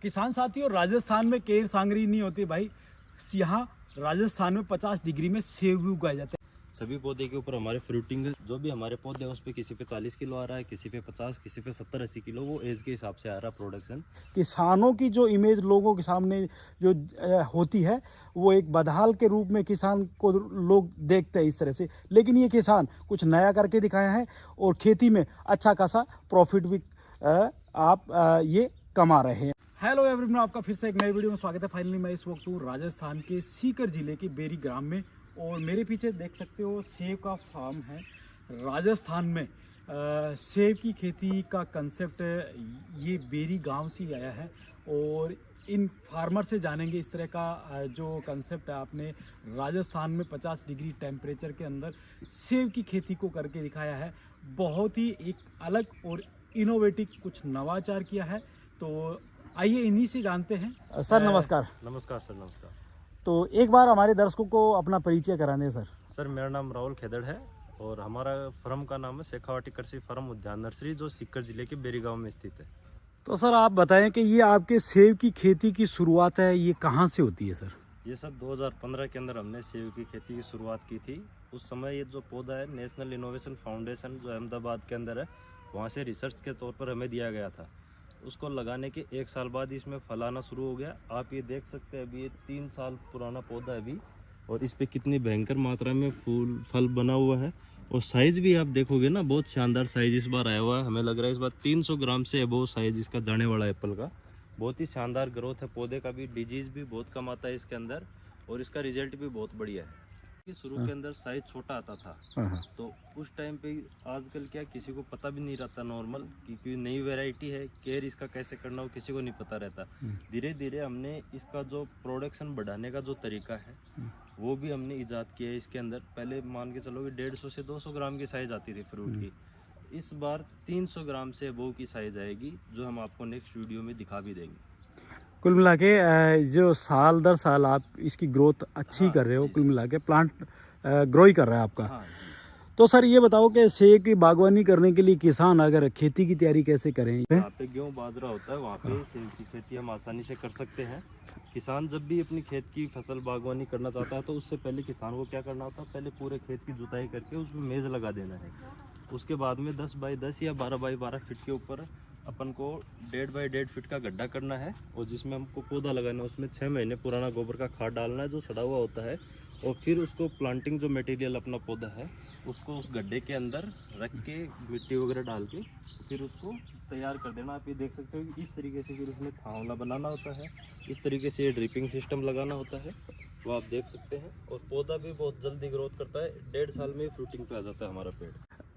किसान साथियों, राजस्थान में केर सांगरी नहीं होती भाई। यहाँ राजस्थान में 50 डिग्री में सेब भी उगाए जाते हैं। सभी पौधे के ऊपर हमारे फ्रूटिंग जो भी हमारे पौधे हैं उस पे किसी पे 40 किलो आ रहा है, किसी पे 50, किसी पे 70-80 किलो, वो एज के हिसाब से आ रहा है प्रोडक्शन। किसानों की जो इमेज लोगों के सामने जो होती है वो एक बदहाल के रूप में किसान को लोग देखते हैं इस तरह से, लेकिन ये किसान कुछ नया करके दिखाया है और खेती में अच्छा खासा प्रॉफिट भी ये कमा रहे हैं। हेलो एवरीवन, आपका फिर से एक नई वीडियो में स्वागत है। फाइनली मैं इस वक्त हूँ राजस्थान के सीकर जिले के बेरी ग्राम में और मेरे पीछे देख सकते हो सेब का फार्म है। राजस्थान में सेब की खेती का कंसेप्ट ये बेरी गांव से ही आया है और इन फार्मर से जानेंगे इस तरह का जो कंसेप्ट है। आपने राजस्थान में 50 डिग्री टेम्परेचर के अंदर सेब की खेती को करके दिखाया है। बहुत ही एक अलग और इनोवेटिव कुछ नवाचार किया है। तो आइए इन्हीं से जानते हैं। सर नमस्कार। नमस्कार सर, नमस्कार। तो एक बार हमारे दर्शकों को अपना परिचय कराने सर। सर मेरा नाम राहुल खेदड़ है और हमारा फर्म का नाम है शेखावाटी कृषि फर्म उद्यान नर्सरी, जो सीकर जिले के बेरी गांव में स्थित है। तो सर आप बताएं कि ये आपके सेब की खेती की शुरुआत है, ये कहाँ से होती है सर? ये सर 2015 के अंदर हमने सेब की खेती की शुरुआत की थी। उस समय ये जो पौधा है नेशनल इनोवेशन फाउंडेशन जो अहमदाबाद के अंदर है, वहाँ से रिसर्च के तौर पर हमें दिया गया था। उसको लगाने के 1 साल बाद इसमें फल आना शुरू हो गया। आप ये देख सकते हैं, अभी ये 3 साल पुराना पौधा है अभी, और इस पे कितनी भयंकर मात्रा में फल बना हुआ है। और साइज भी आप देखोगे ना, बहुत शानदार साइज इस बार आया हुआ है। हमें लग रहा है इस बार 300 ग्राम से अबोव साइज इसका जाने वाला एप्पल का। बहुत ही शानदार ग्रोथ है पौधे का भी, डिजीज भी बहुत कम आता है इसके अंदर और इसका रिजल्ट भी बहुत बढ़िया है। शुरू के अंदर साइज छोटा आता था, तो उस टाइम पे आजकल क्या किसी को पता भी नहीं रहता नॉर्मल, क्योंकि नई वैरायटी है, केयर इसका कैसे करना हो किसी को नहीं पता रहता। धीरे धीरे हमने इसका जो प्रोडक्शन बढ़ाने का जो तरीका है वो भी हमने इजाद किया है इसके अंदर। पहले मान के चलो कि 150 से 200 ग्राम की साइज आती थी फ्रूट की, इस बार 300 ग्राम से अबोव की साइज आएगी, जो हम आपको नेक्स्ट वीडियो में दिखा भी देंगे। कुल मिला के जो साल दर साल आप इसकी ग्रोथ अच्छी कर रहे हो, कुल मिला के प्लांट ग्रो ही कर रहा है आपका। तो सर ये बताओ कि सेब की बागवानी करने के लिए किसान अगर खेती की तैयारी कैसे करें? यहाँ पे गेहूँ बाजरा होता है, वहाँ पे सेब की खेती हम आसानी से कर सकते हैं। किसान जब भी अपनी खेत की फसल बागवानी करना चाहता है तो उससे पहले किसान को क्या करना होता है, पहले पूरे खेत की जुताई करके उसमें मेज लगा देना है। उसके बाद में 10 बाई 10 या 12 बाई 12 फीट के ऊपर अपन को 1.5 बाई 1.5 फीट का गड्ढा करना है और जिसमें हमको पौधा लगाना है। उसमें 6 महीने पुराना गोबर का खाद डालना है जो सड़ा हुआ होता है, और फिर उसको प्लांटिंग जो मटेरियल अपना पौधा है उसको उस गड्ढे के अंदर रख के मिट्टी वगैरह डाल के फिर उसको तैयार कर देना। आप ये देख सकते हो कि इस तरीके से फिर उसमें थावला बनाना होता है, इस तरीके से ड्रिपिंग सिस्टम लगाना होता है, वो आप देख सकते हैं। और पौधा भी बहुत जल्दी ग्रोथ करता है, 1.5 साल में फ्रूटिंग पे आ जाता है हमारा पेड़।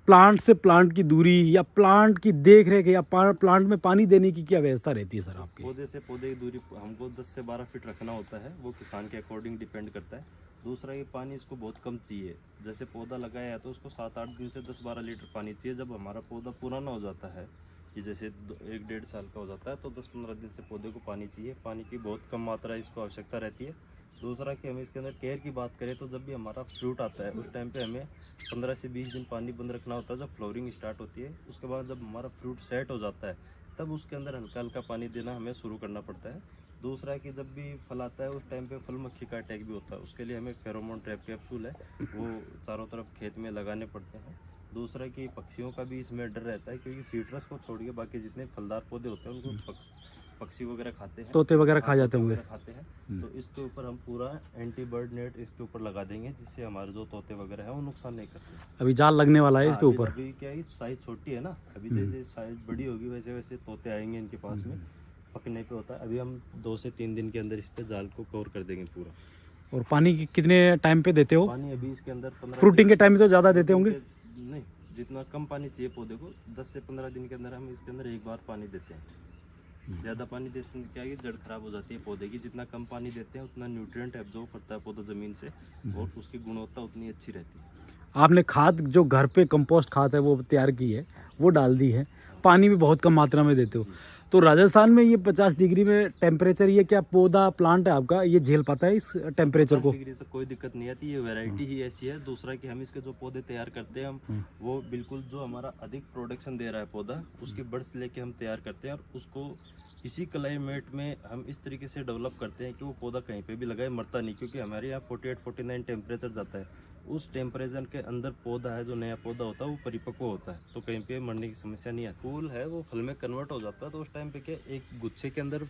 प्लांट से प्लांट की दूरी या प्लांट की देख रेख या प्लांट में पानी देने की क्या व्यवस्था रहती है सर आपकी? पौधे से पौधे की दूरी हमको 10 से 12 फीट रखना होता है, वो किसान के अकॉर्डिंग डिपेंड करता है। दूसरा ये पानी इसको बहुत कम चाहिए। जैसे पौधा लगाया है तो उसको 7-8 दिन से 10-12 लीटर पानी चाहिए। जब हमारा पौधा पुराना हो जाता है, कि जैसे 1-1.5 साल का हो जाता है, तो 10-15 दिन से पौधे को पानी चाहिए। पानी की बहुत कम मात्रा इसको आवश्यकता रहती है। दूसरा कि हम इसके अंदर केयर की बात करें तो जब भी हमारा फ्रूट आता है उस टाइम पे हमें 15 से 20 दिन पानी बंद रखना होता है, जब फ्लावरिंग स्टार्ट होती है। उसके बाद जब हमारा फ्रूट सेट हो जाता है तब उसके अंदर हल्का हल्का पानी देना हमें शुरू करना पड़ता है। दूसरा कि जब भी फल आता है उस टाइम पे फल मक्खी का अटैक भी होता है, उसके लिए हमें फेरोमोन ट्रैप कैप्सूल है वो चारों तरफ खेत में लगाने पड़ते हैं। दूसरा कि पक्षियों का भी इसमें डर रहता है, क्योंकि सीट्रस को छोड़ के बाकी जितने फलदार पौधे होते हैं उनको पक्षी वगैरह खाते हैं, तोते वगैरह खा जाते होंगे, खाते हैं। तो इसके ऊपर हम पूरा एंटी बर्ड नेट इसके ऊपर लगा देंगे, जिससे हमारे जो तोते वगैरह है वो नुकसान नहीं करते। अभी जाल लगने वाला है इसके ऊपर। अभी क्या है, साइज छोटी है ना, अभी जैसे साइज बड़ी होगी वैसे वैसे तोते आएंगे इनके पास में, पकने पे होता है। अभी हम 2 से 3 दिन के अंदर इस पे जाल को कवर कर देंगे पूरा। और पानी कितने टाइम पे देते हो? पानी अभी इसके अंदर 15 फ्रूटिंग के टाइम में तो ज़्यादा देते होंगे? नहीं, जितना कम पानी चाहिए पौधे को, 10 से 15 दिन के अंदर हम इसके अंदर एक बार पानी देते हैं। ज़्यादा पानी देने से क्या है, जड़ खराब हो जाती है पौधे की। जितना कम पानी देते हैं उतना न्यूट्रिएंट एब्जॉर्ब करता है पौधा ज़मीन से और उसकी गुणवत्ता उतनी अच्छी रहती है। आपने खाद जो घर पे कंपोस्ट खाद है वो तैयार की है, वो डाल दी है, पानी भी बहुत कम मात्रा में देते हो। तो राजस्थान में ये 50 डिग्री में टेम्परेचर, ये क्या पौधा प्लांट है आपका, ये झेल पाता है इस टेम्परेचर को? डिग्री तक कोई दिक्कत नहीं आती, ये वैरायटी ही ऐसी है। दूसरा कि हम इसके जो पौधे तैयार करते हैं हम वो बिल्कुल जो हमारा अधिक प्रोडक्शन दे रहा है पौधा, उसकी बर्ड्स लेके हम तैयार करते हैं और उसको इसी क्लाइमेट में हम इस तरीके से डेवलप करते हैं कि वो पौधा कहीं पे भी लगाए मरता नहीं, क्योंकि हमारे यहाँ 48-49 टेम्परेचर जाता है। उस टेम्परेचर के अंदर पौधा है, जो नया पौधा होता है वो परिपक्व होता है, तो कहीं पे मरने की समस्या नहीं आती। फूल है वो फल में कन्वर्ट हो जाता है, तो उस टाइम पे क्या एक गुच्छे के अंदर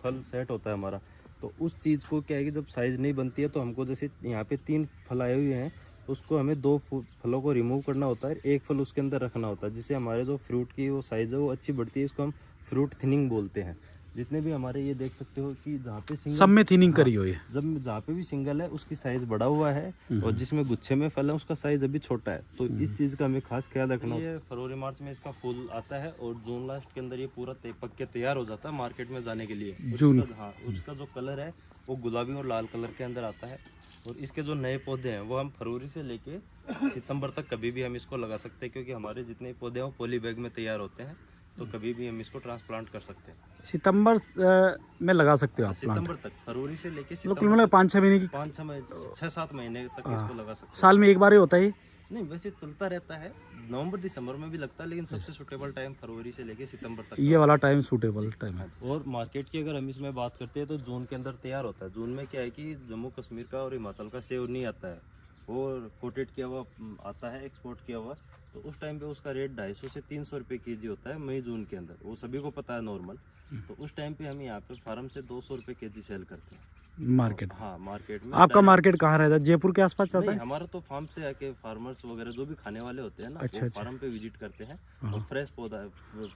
फल सेट होता है हमारा। तो उस चीज़ को क्या है कि जब साइज़ नहीं बनती है तो हमको, जैसे यहाँ पे 3 फल आए हुए हैं, उसको हमें 2 फलों को रिमूव करना होता है, एक फल उसके अंदर रखना होता है, जिससे हमारे जो फ्रूट की वो साइज़ है वो अच्छी बढ़ती है। इसको हम फ्रूट थिनिंग बोलते हैं। जितने भी हमारे ये देख सकते हो कि जहाँ पे सिंगल, सब में थिनिंग करी हुई है। जब जहाँ पे भी सिंगल है उसकी साइज बड़ा हुआ है, और जिसमें गुच्छे में फल है उसका साइज अभी छोटा है। तो इस चीज़ का हमें खास ख्याल रखना होता है। फरवरी मार्च में इसका फूल आता है और जून लास्ट के अंदर ये पूरा पक के तैयार हो जाता है मार्केट में जाने के लिए। जून, हाँ, उसका जो कलर है वो गुलाबी और लाल कलर के अंदर आता है। और इसके जो नए पौधे हैं वो हम फरवरी से लेके सितंबर तक कभी भी हम इसको लगा सकते हैं, क्योंकि हमारे जितने पौधे हैं वो पॉली बैग में तैयार होते हैं, तो कभी भी हम इसको ट्रांसप्लांट कर सकते हैं। सितंबर में लगा सकते हो आप प्लांट? सितंबर तक, फरवरी से लेके तो कुल मिला 5-6 महीने की, 6-7 महीने तक इसको लगा सकते साल में एक बार ही होता है ये? नहीं, वैसे चलता रहता है, नवंबर दिसंबर में भी लगता है, लेकिन सबसे सुटेबल टाइम फरवरी से लेके सितंबर तक। ये वाला टाइम सूटेबल टाइम है। और मार्केट की अगर हम इसमें बात करते हैं तो जून के अंदर तैयार होता है। जून में क्या है कि जम्मू कश्मीर का और हिमाचल का सेब नहीं आता है, वो कोटेड किया हुआ आता है, एक्सपोर्ट किया हुआ। तो उस टाइम पे उसका रेट 250 से 300 रुपये केजी होता है मई जून के अंदर, वो सभी को पता है नॉर्मल। तो उस टाइम पे हम यहाँ पे फार्म से 200 रुपये केजी सेल करते हैं मार्केट। हाँ, मार्केट में। आपका मार्केट कहाँ रहता है? जयपुर के आसपास चलता है? हमारा तो फार्म से आके फार्मर्स वगैरह जो भी खाने वाले होते हैं ना, अच्छा, वो अच्छा। फार्म पे विजिट करते हैं और फ्रेश पौधा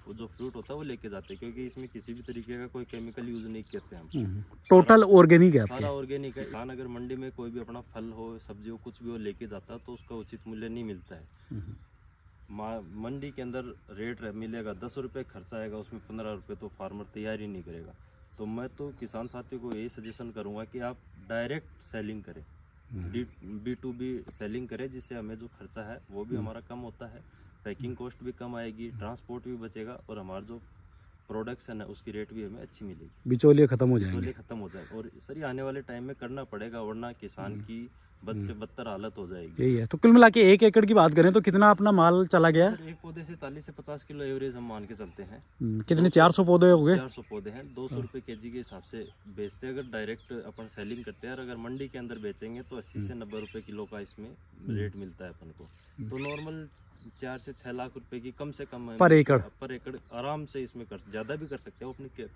जो फ्रूट होता है वो लेके जाते हैं, क्योंकि इसमें किसी भी तरीके का कोई केमिकल यूज नहीं करते हम। टोटल ऑर्गेनिक है आपके? सारा ऑर्गेनिक है। किसान अगर मंडी में कोई भी अपना फल हो, सब्जी हो, कुछ भी हो लेके जाता है तो उसका उचित मूल्य नहीं मिलता है। मंडी के अंदर रेट मिलेगा 10 रुपये, खर्चा आएगा उसमें 15 रुपये, तो फार्मर तैयार ही नहीं करेगा। तो मैं तो किसान साथियों को यही सजेशन करूंगा कि आप डायरेक्ट सेलिंग करें, B2B सेलिंग करें, जिससे हमें जो खर्चा है वो भी हमारा कम होता है, पैकिंग कॉस्ट भी कम आएगी, ट्रांसपोर्ट भी बचेगा, और हमारा जो प्रोडक्शन है उसकी रेट भी हमें अच्छी मिलेगी। बिचौलिए खत्म हो जाएंगे। बिचौलिए खत्म हो जाए, और सर ये आने वाले टाइम में करना पड़ेगा, वरना किसान की बद से बदतर हालत हो जाएगी। यही है। तो कुल मिला के 1 एकड़ की बात करें तो कितना अपना माल चला गया? सर एक पौधे से 40 से 50 किलो एवरेज हम मान के चलते हैं। कितने 400 पौधे हो गए? 400 पौधे हैं, 200 रुपये केजी के हिसाब से बेचते हैं अगर डायरेक्ट अपन सेलिंग करते हैं। और अगर मंडी के अंदर बेचेंगे तो 80 से 90 रुपये किलो का इसमें रेट मिलता है अपन को। तो नॉर्मल 4 से 6 लाख रुपए की कम से कम पर एकड़ आराम से इसमें कर, ज़्यादा भी कर सकते हैं, वो अपनी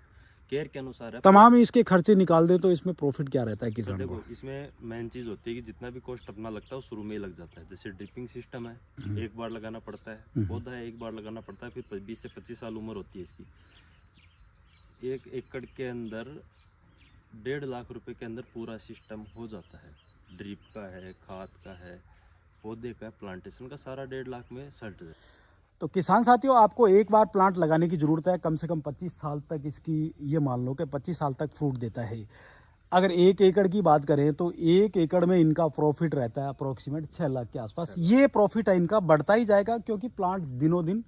केयर के अनुसार है। तमाम इसके खर्चे निकाल दे तो इसमें प्रॉफिट क्या रहता है किसान को? देखो, इसमें मेन चीज़ होती है कि जितना भी कॉस्ट अपना लगता है वो शुरू में ही लग जाता है। जैसे ड्रिपिंग सिस्टम है, एक बार लगाना पड़ता है, पौधा है एक बार लगाना पड़ता है, फिर 20 से 25 साल उम्र होती है इसकी। 1 एकड़ के अंदर 1.5 लाख रुपए के अंदर पूरा सिस्टम हो जाता है। ड्रिप का है, खाद का है, पौधे का, प्लांटेशन का, सारा 1.5 लाख में सेट है। तो किसान साथियों, आपको एक बार प्लांट लगाने की ज़रूरत है, कम से कम 25 साल तक इसकी, ये मान लो कि 25 साल तक फ्रूट देता है। अगर 1 एकड़ की बात करें तो 1 एकड़ में इनका प्रॉफिट रहता है अप्रोक्सीमेट 6 लाख के आसपास। ये प्रॉफिट है इनका, बढ़ता ही जाएगा, क्योंकि प्लांट दिनों दिन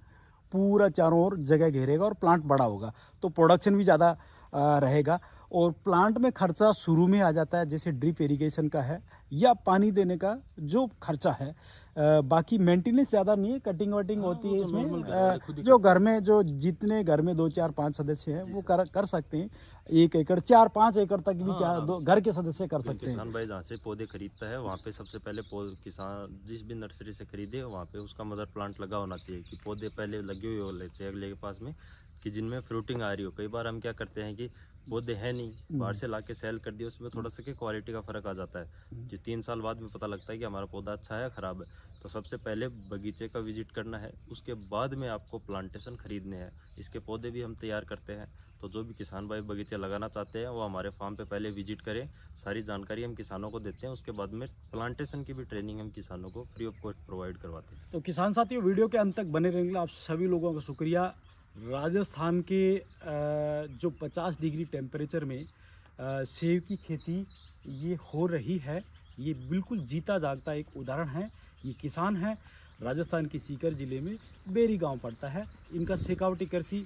पूरा चारों ओर जगह घेरेगा और प्लांट बड़ा होगा, तो प्रोडक्शन भी ज़्यादा रहेगा। और प्लांट में खर्चा शुरू में आ जाता है, जैसे ड्रिप इरिगेशन का है या पानी देने का जो खर्चा है। बाकी मेंटेनेंस ज़्यादा नहीं है, कटिंग वटिंग होती है इसमें। जो घर में, जो जितने घर में 2, 4, 5 सदस्य हैं वो कर सकते हैं। 1 एकड़ 4-5 एकड़ तक भी घर के सदस्य कर सकते हैं। किसान भाई जहाँ से पौधे खरीदता है वहाँ पे सबसे पहले किसान जिस भी नर्सरी से खरीदे वहाँ पे उसका मदर प्लांट लगा होना चाहिए, कि पौधे पहले लगे हुए होने चाहिए अगले के पास में, कि जिनमें फ्रूटिंग आ रही हो। कई बार हम क्या करते हैं कि पौधे हैं नहीं, बाहर से लाके सेल कर दिए, उसमें थोड़ा सा कि क्वालिटी का फर्क आ जाता है, जो 3 साल बाद भी पता लगता है कि हमारा पौधा अच्छा है या खराब है। तो सबसे पहले बगीचे का विजिट करना है, उसके बाद में आपको प्लांटेशन खरीदने हैं। इसके पौधे भी हम तैयार करते हैं, तो जो भी किसान भाई बगीचे लगाना चाहते हैं वो हमारे फार्म पे पहले विजिट करें, सारी जानकारी हम किसानों को देते हैं, उसके बाद में प्लांटेशन की भी ट्रेनिंग हम किसानों को फ्री ऑफ कॉस्ट प्रोवाइड करवाते हैं। तो किसान साथियों, वीडियो के अंत तक बने रहेंगे, आप सभी लोगों का शुक्रिया। राजस्थान के जो 50 डिग्री टेम्परेचर में सेब की खेती ये हो रही है, ये बिल्कुल जीता जागता एक उदाहरण है। ये किसान है, राजस्थान के सीकर ज़िले में बेरी गांव पड़ता है। इनका शेखावटी कृषि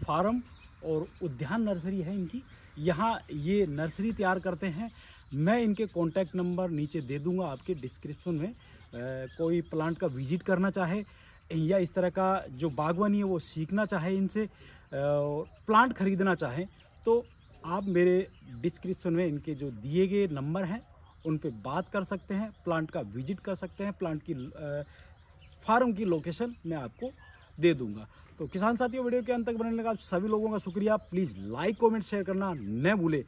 फार्म और उद्यान नर्सरी है इनकी। यहाँ ये नर्सरी तैयार करते हैं। मैं इनके कॉन्टैक्ट नंबर नीचे दे दूंगा आपके डिस्क्रिप्शन में। कोई प्लांट का विजिट करना चाहे या इस तरह का जो बागवानी है वो सीखना चाहे इनसे, प्लांट खरीदना चाहे, तो आप मेरे डिस्क्रिप्शन में इनके जो दिए गए नंबर हैं उन पे बात कर सकते हैं, प्लांट का विजिट कर सकते हैं। प्लांट की फार्म की लोकेशन मैं आपको दे दूंगा। तो किसान साथियों, वीडियो के अंत तक बनने लगा आप सभी लोगों का शुक्रिया। प्लीज़ लाइक कमेंट शेयर करना न भूले।